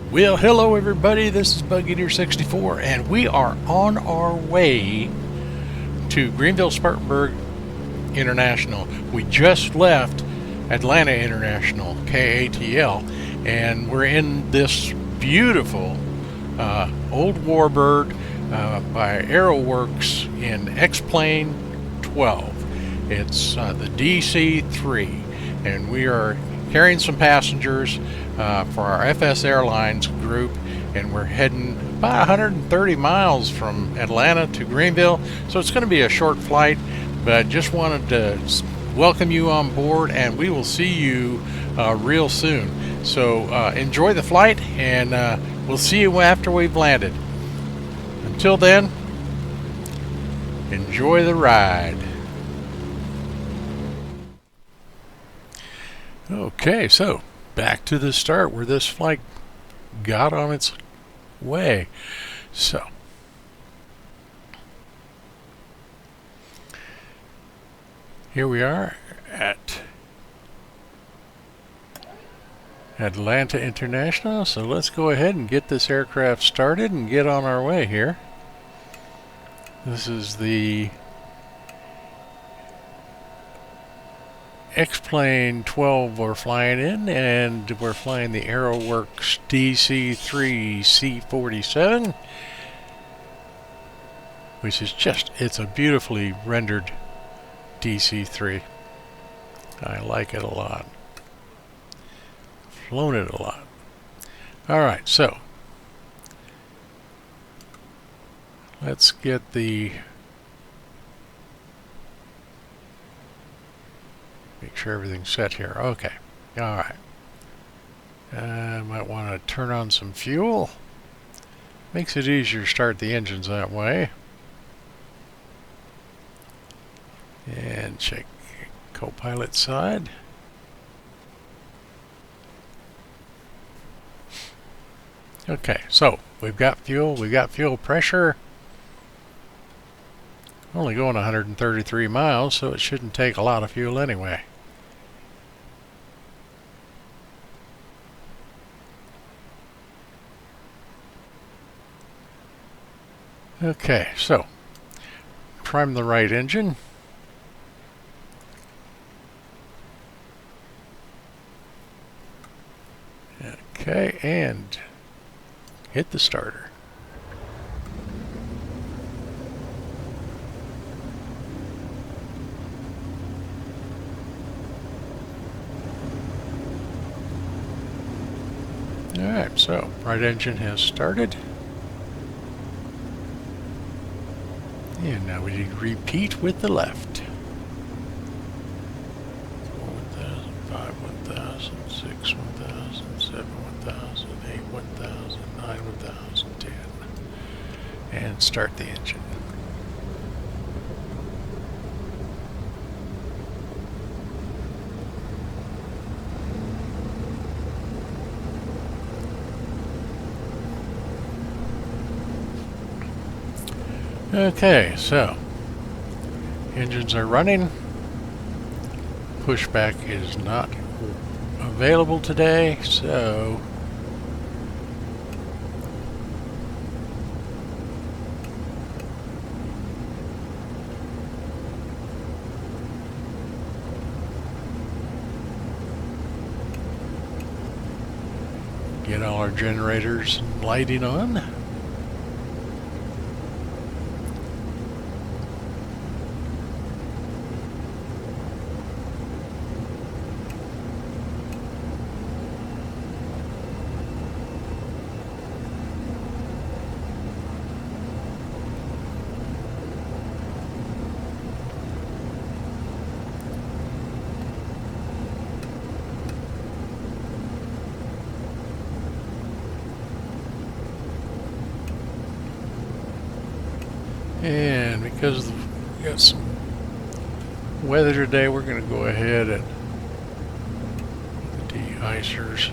Well, hello everybody, this is Bug Eater 64 and we are on our way to Greenville Spartanburg International. We just left Atlanta International, KATL, and we're in this beautiful old warbird by AeroWorx in X-Plane-12. It's the DC-3, and we are carrying some passengers for our FS Airlines group, and we're heading about 130 miles from Atlanta to Greenville, so it's going to be a short flight, but just wanted to welcome you on board, and we will see you real soon. So enjoy the flight, and we'll see you after we've landed. Until then, enjoy the ride. Okay, so back to the start where this flight got on its way. So here we are at Atlanta International. So let's go ahead and get this aircraft started and get on our way here. This is the X-Plane-12 we're flying in, and we're flying the AeroWorx DC-3 C-47, which is it's a beautifully rendered DC-3. I like it a lot. Flown it a lot. Alright, so let's get the make sure everything's set here. Okay. Alright. I might want to turn on some fuel. Makes it easier to start the engines that way. And check co-pilot side. Okay, so we've got fuel pressure. Only going 133 miles, so it shouldn't take a lot of fuel anyway. Okay, so prime the right engine. Okay, and hit the starter. Alright, so right engine has started. And now we repeat with the left. 1,000, 5, 1,000, 6, 1,000, 7, 1,000, 8, 1,000, 9, 1,000, 10. And start the engine. Okay, so engines are running. Pushback is not available today, so get all our generators and lighting on. And because we got some weather today, we're going to go ahead and the de-icers.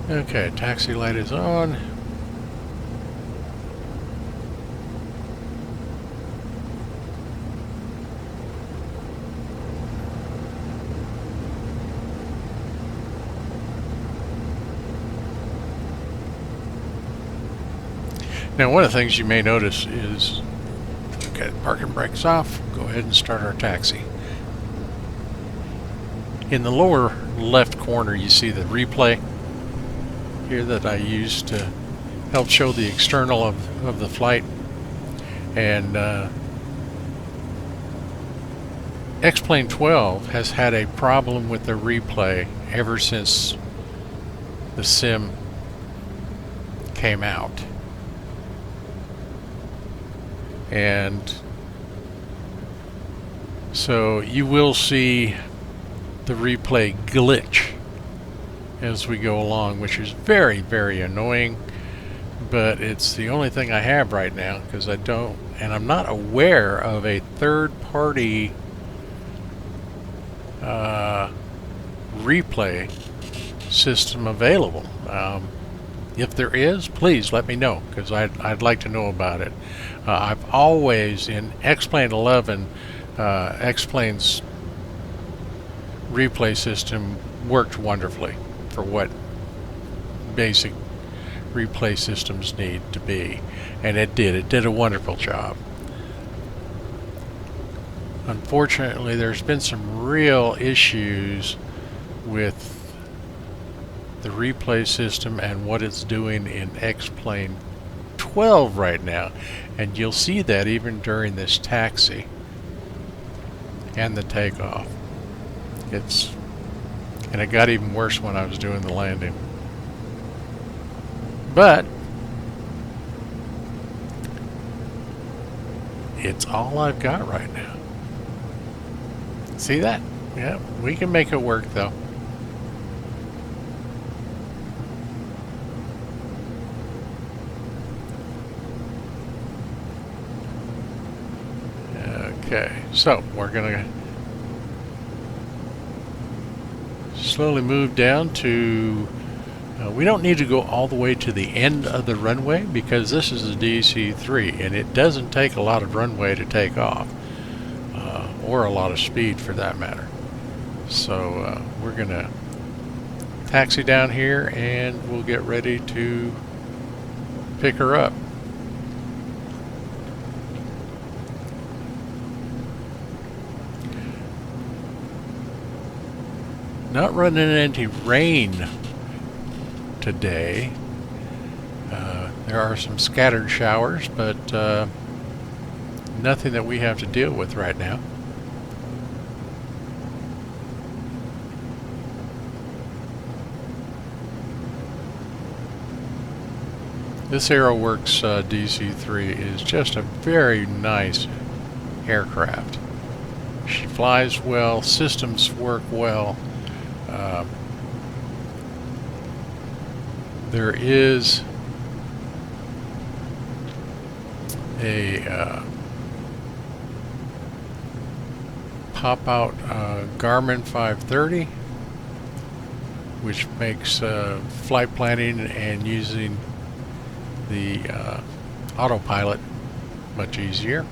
Okay, taxi light is on. Now, one of the things you may notice is, okay, parking brakes off, go ahead and start our taxi. In the lower left corner, you see the replay here that I used to help show the external of the flight. And X-Plane-12 has had a problem with the replay ever since the sim came out. And so you will see the replay glitch as we go along, which is very, very annoying, but it's the only thing I have right now, because I don't, and I'm not aware of a third-party replay system available. If there is, please let me know, because I'd like to know about it. I've always, in X-Plane-11, X-Plane's replay system worked wonderfully for what basic replay systems need to be, and it did a wonderful job. Unfortunately, there's been some real issues with the replay system and what it's doing in X-Plane-12 right now, and you'll see that even during this taxi and the takeoff. And it got even worse when I was doing the landing. But it's all I've got right now. See that? Yeah, we can make it work though. Okay, so we're gonna slowly move down to, we don't need to go all the way to the end of the runway, because this is a DC-3 and it doesn't take a lot of runway to take off, or a lot of speed for that matter. So we're gonna taxi down here and we'll get ready to pick her up. Not running into rain today. There are some scattered showers, but nothing that we have to deal with right now. This AeroWorx DC-3 is just a very nice aircraft. She flies well, systems work well. There is a pop-out Garmin 530, which makes flight planning and using the autopilot much easier.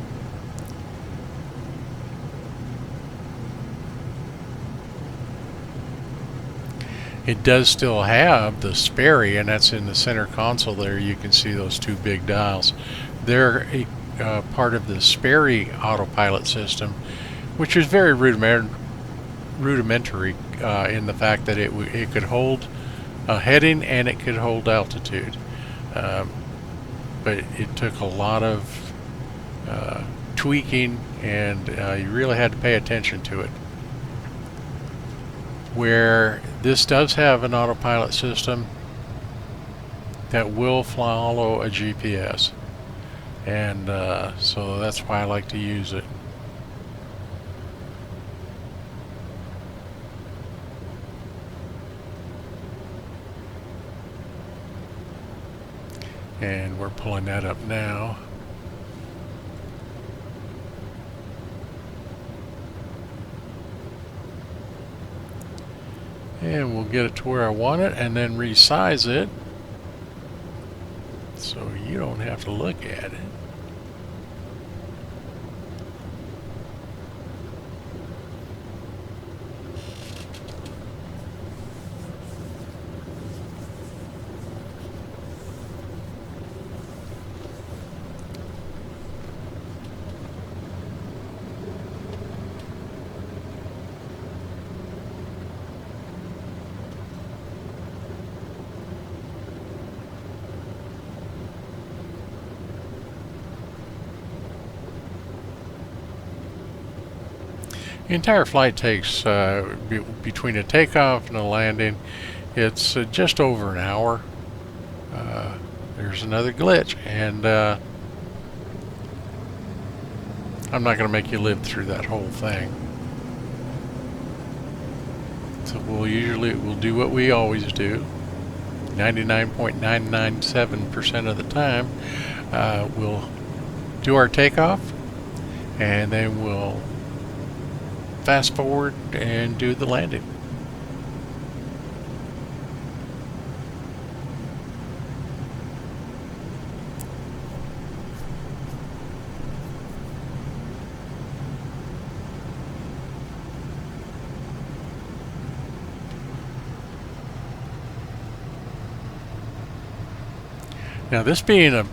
It does still have the Sperry, and that's in the center console there. You can see those two big dials. They're part of the Sperry autopilot system, which is very rudimentary in the fact that it could hold a heading and it could hold altitude. But it took a lot of tweaking, and you really had to pay attention to it. Where this does have an autopilot system that will follow a GPS, and so that's why I like to use it. And we're pulling that up now. And we'll get it to where I want it and then resize it so you don't have to look at it. The entire flight takes, between a takeoff and a landing, it's just over an hour. There's another glitch, and I'm not going to make you live through that whole thing. So we'll do what we always do. 99.997% of the time, we'll do our takeoff, and then we'll fast forward and do the landing. Now, this being a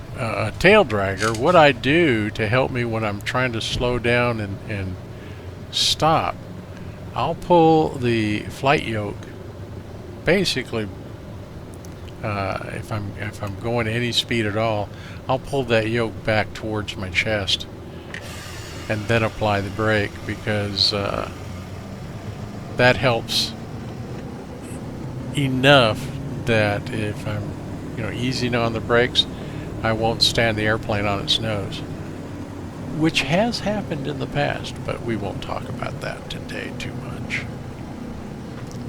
tail dragger, what I do to help me when I'm trying to slow down and stop, I'll pull the flight yoke. Basically, if I'm going any speed at all, I'll pull that yoke back towards my chest and then apply the brake, because that helps enough that if I'm easing on the brakes, I won't stand the airplane on its nose, which has happened in the past, but we won't talk about that today too much,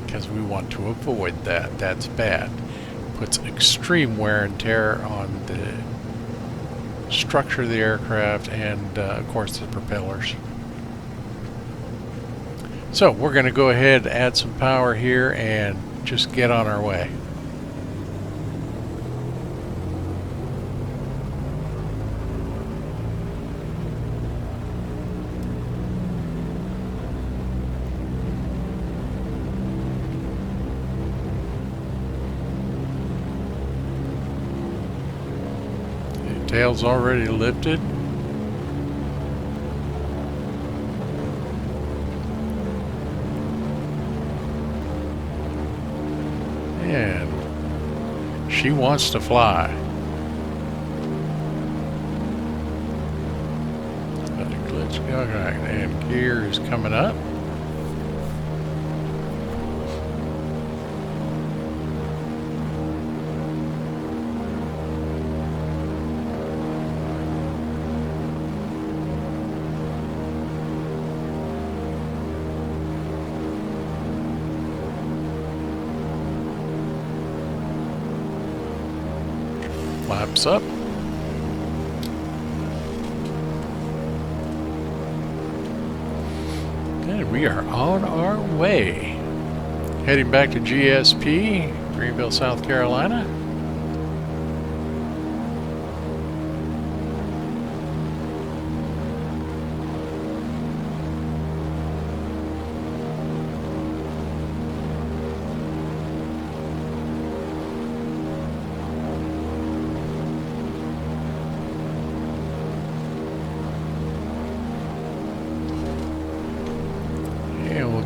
because we want to avoid that. That's bad. Puts extreme wear and tear on the structure of the aircraft and, of course, the propellers. So we're going to go ahead and add some power here and just get on our way. Tail's already lifted. And she wants to fly. Let it glitch. Okay, and gear is coming up. Flaps up. And we are on our way. Heading back to GSP, Greenville, South Carolina.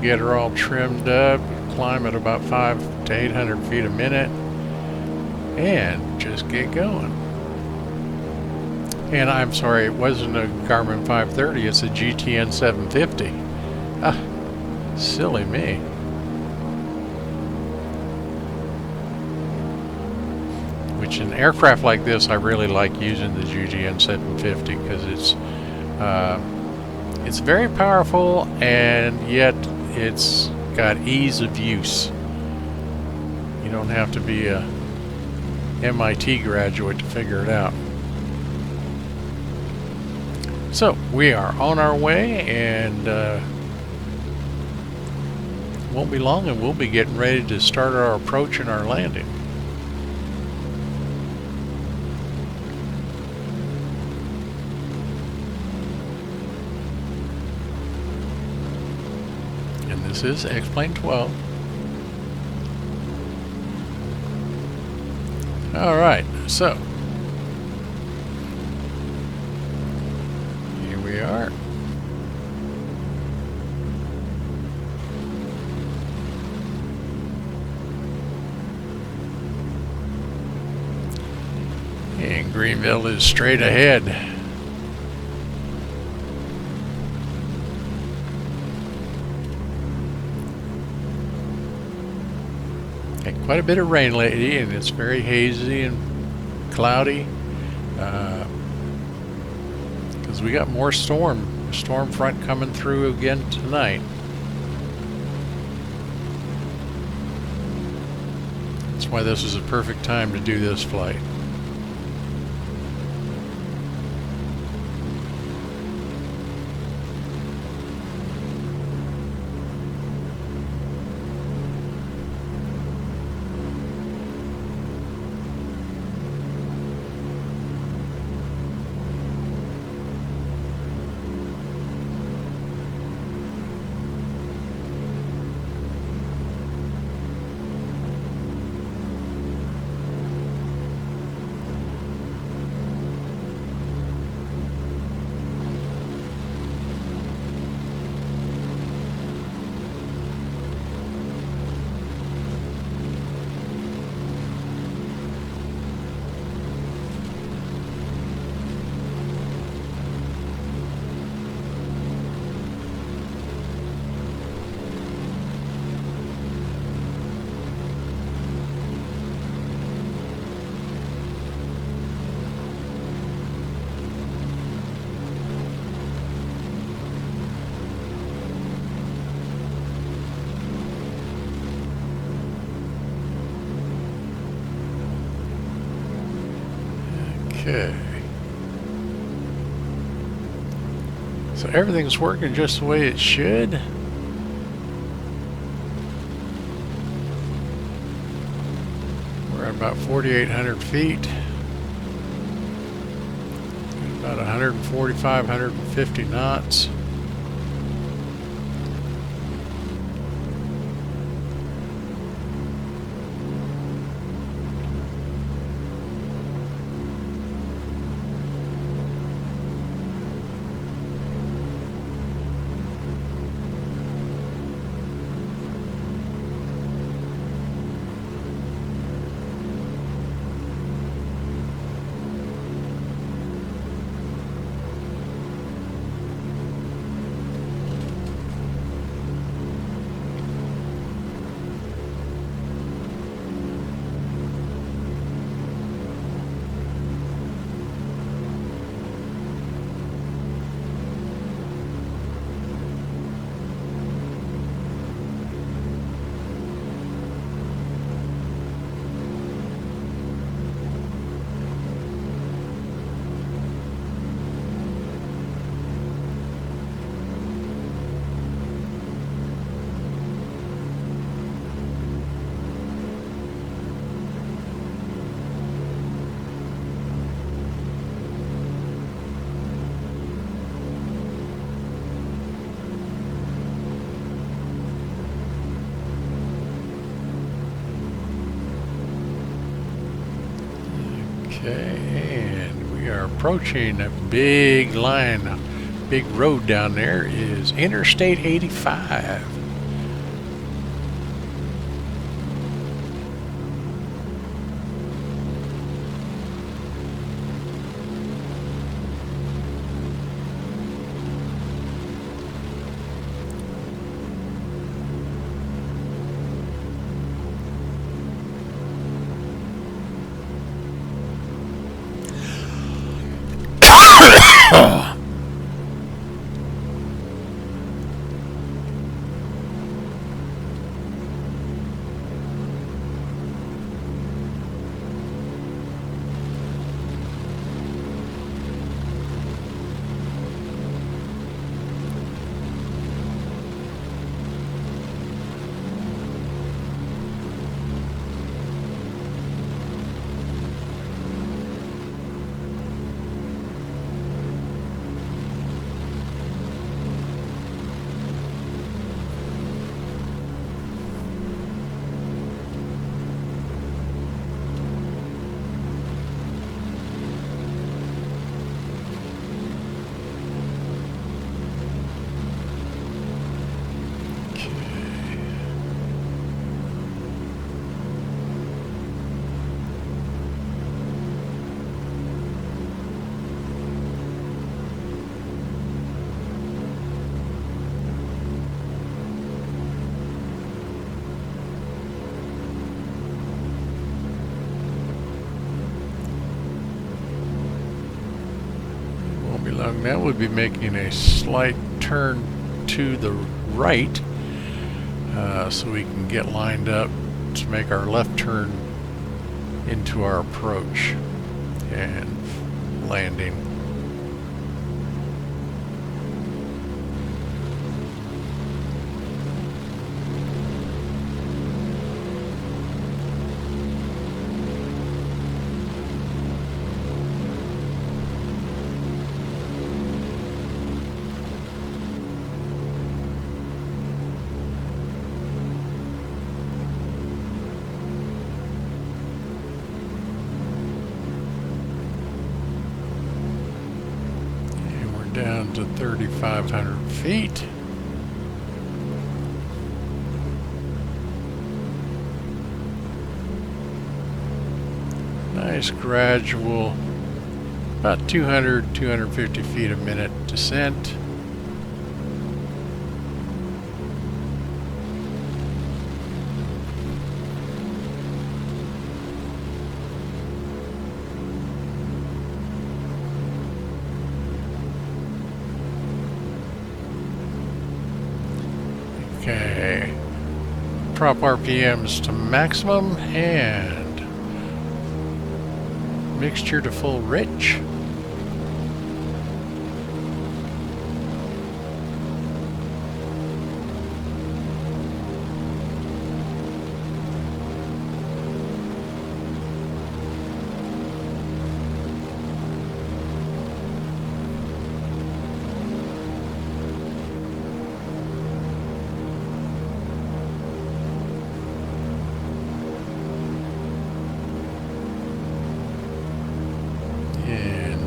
Get her all trimmed up, climb at about 500 to 800 feet a minute, and just get going. And I'm sorry, it wasn't a Garmin 530, it's a GTN 750. Ah, silly me. Which in aircraft like this, I really like using the GTN 750 because it's very powerful, and yet it's got ease of use. You don't have to be a MIT graduate to figure it out. So we are on our way, and won't be long and we'll be getting ready to start our approach and our landing. This is X-Plane-12. Alright, so here we are. And Greenville is straight ahead. quite a bit of rain lately, and it's very hazy and cloudy because we got more storm front coming through again tonight. That's why this is a perfect time to do this flight. Okay. So everything's working just the way it should. We're at about 4,800 feet. About 145, 150 knots. Okay, and we are approaching a big line, big road down there is Interstate 85. Now we'll be making a slight turn to the right so we can get lined up to make our left turn into our approach and landing. Down to 3,500 feet. Nice gradual, about 250 feet a minute descent. Okay, drop RPMs to maximum and mixture to full rich.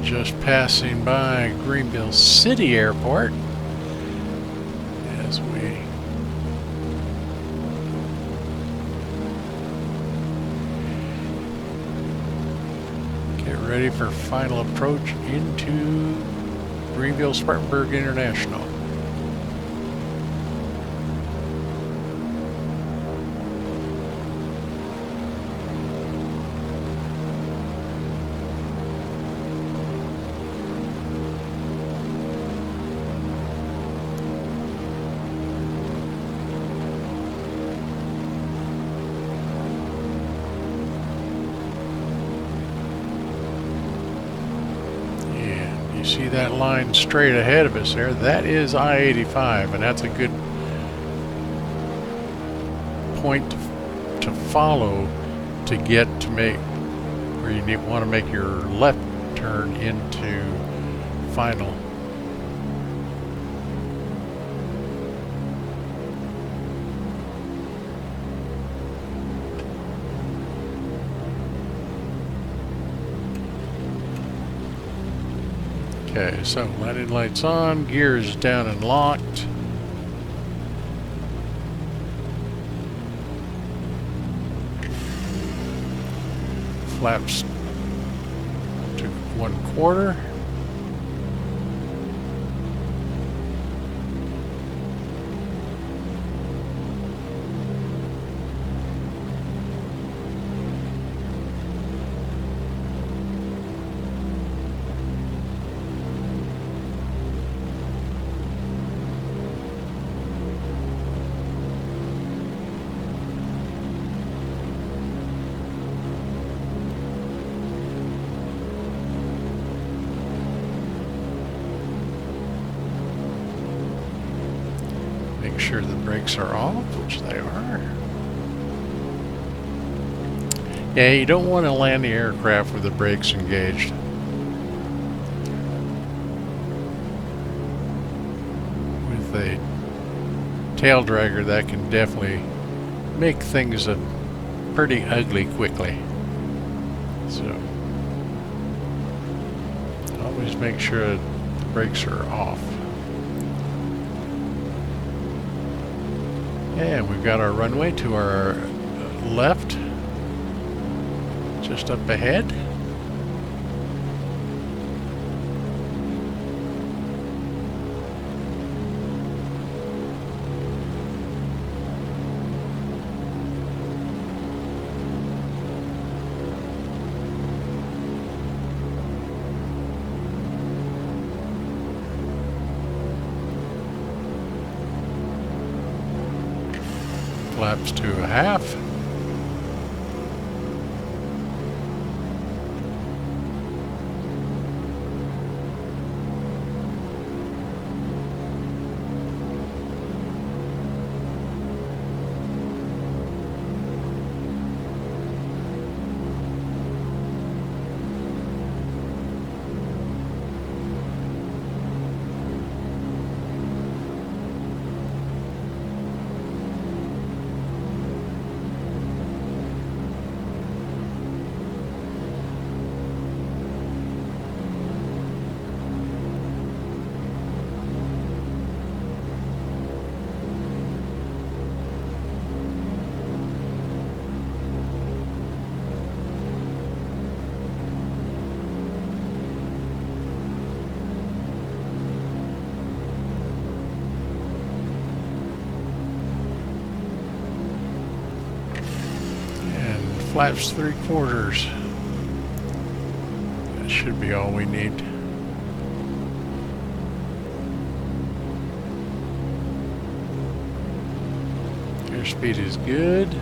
Just passing by Greenville City Airport as we get ready for final approach into Greenville Spartanburg International. See that line straight ahead of us there? That is I-85, and that's a good point to follow to get to make where you want to make your left turn into final. Okay, so landing lights on, gears down and locked. Flaps to 1/4. Make sure the brakes are off, which they are. Yeah, you don't want to land the aircraft with the brakes engaged. With a tail dragger, that can definitely make things pretty ugly quickly. So always make sure the brakes are off. And we've got our runway to our left, just up ahead. Flaps to a half. Flaps 3/4. That should be all we need. Airspeed is good.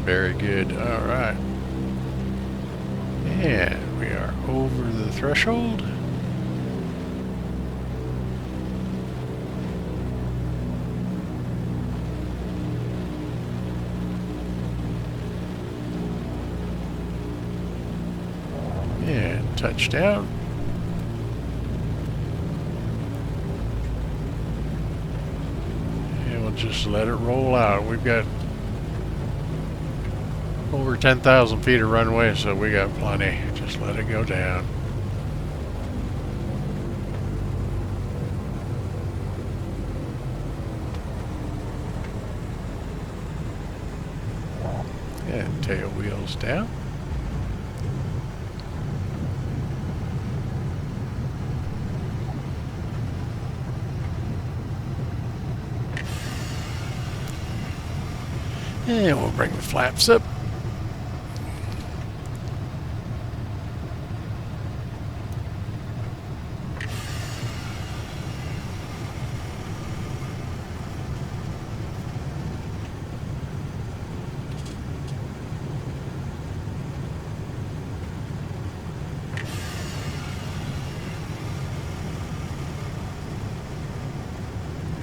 Very good. All right. And we are over the threshold. And touchdown. And we'll just let it roll out. We've got over 10,000 feet of runway, so we got plenty. Just let it go down. And tail wheels down. And we'll bring the flaps up.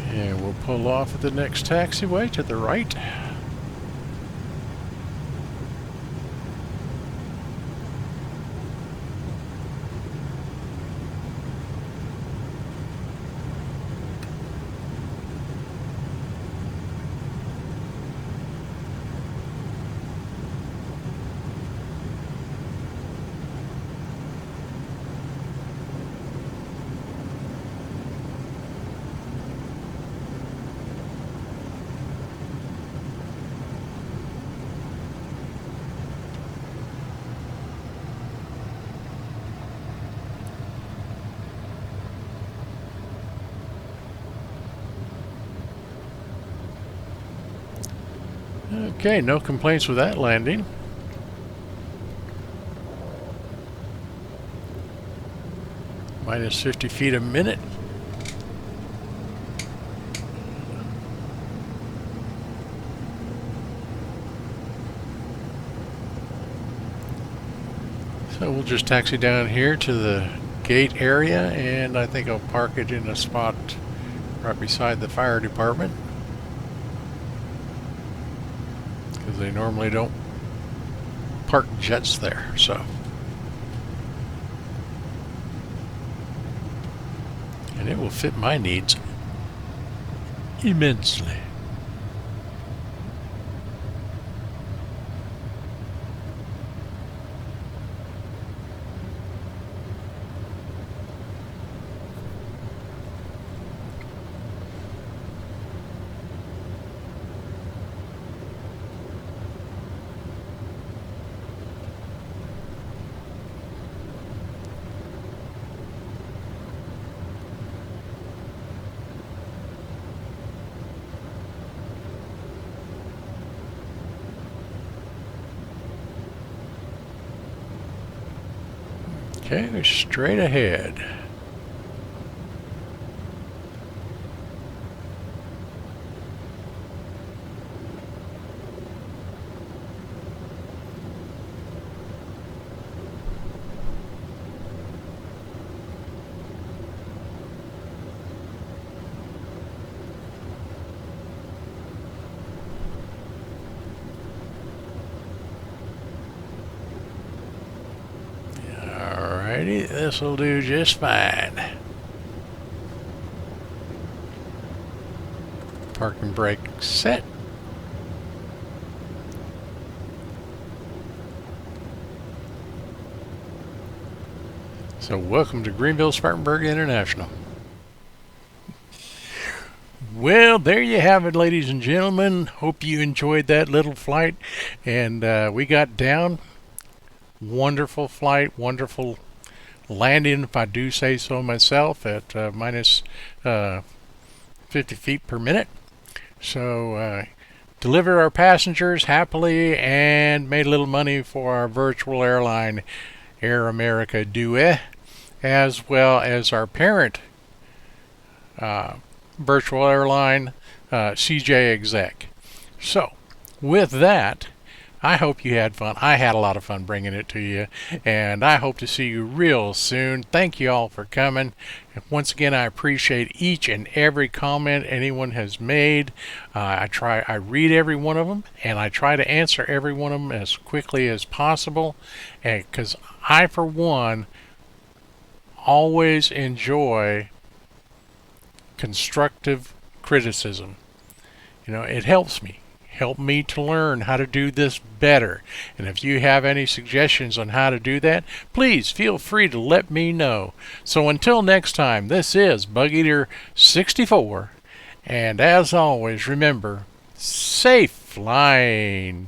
And we'll pull off at the next taxiway to the right. Okay, no complaints with that landing. Minus 50 feet a minute. So we'll just taxi down here to the gate area, and I think I'll park it in a spot right beside the fire department, because they normally don't park jets there. So, and it will fit my needs immensely. Okay, straight ahead. Alrighty, this will do just fine. Parking brake set. So welcome to Greenville Spartanburg International. Well, there you have it, ladies and gentlemen. Hope you enjoyed that little flight. And we got down. Wonderful flight, wonderful landing, if I do say so myself, at minus 50 feet per minute. So delivered our passengers happily and made a little money for our virtual airline, Air America DUE, as well as our parent virtual airline, CJ Exec. So with that, I hope you had fun. I had a lot of fun bringing it to you, and I hope to see you real soon. Thank you all for coming. Once again, I appreciate each and every comment anyone has made. I read every one of them, and I try to answer every one of them as quickly as possible, because I, for one, always enjoy constructive criticism. You know, it helps me. Help me to learn how to do this better. And if you have any suggestions on how to do that, please feel free to let me know. So until next time, this is Bug Eater 64. And as always, remember, safe flying.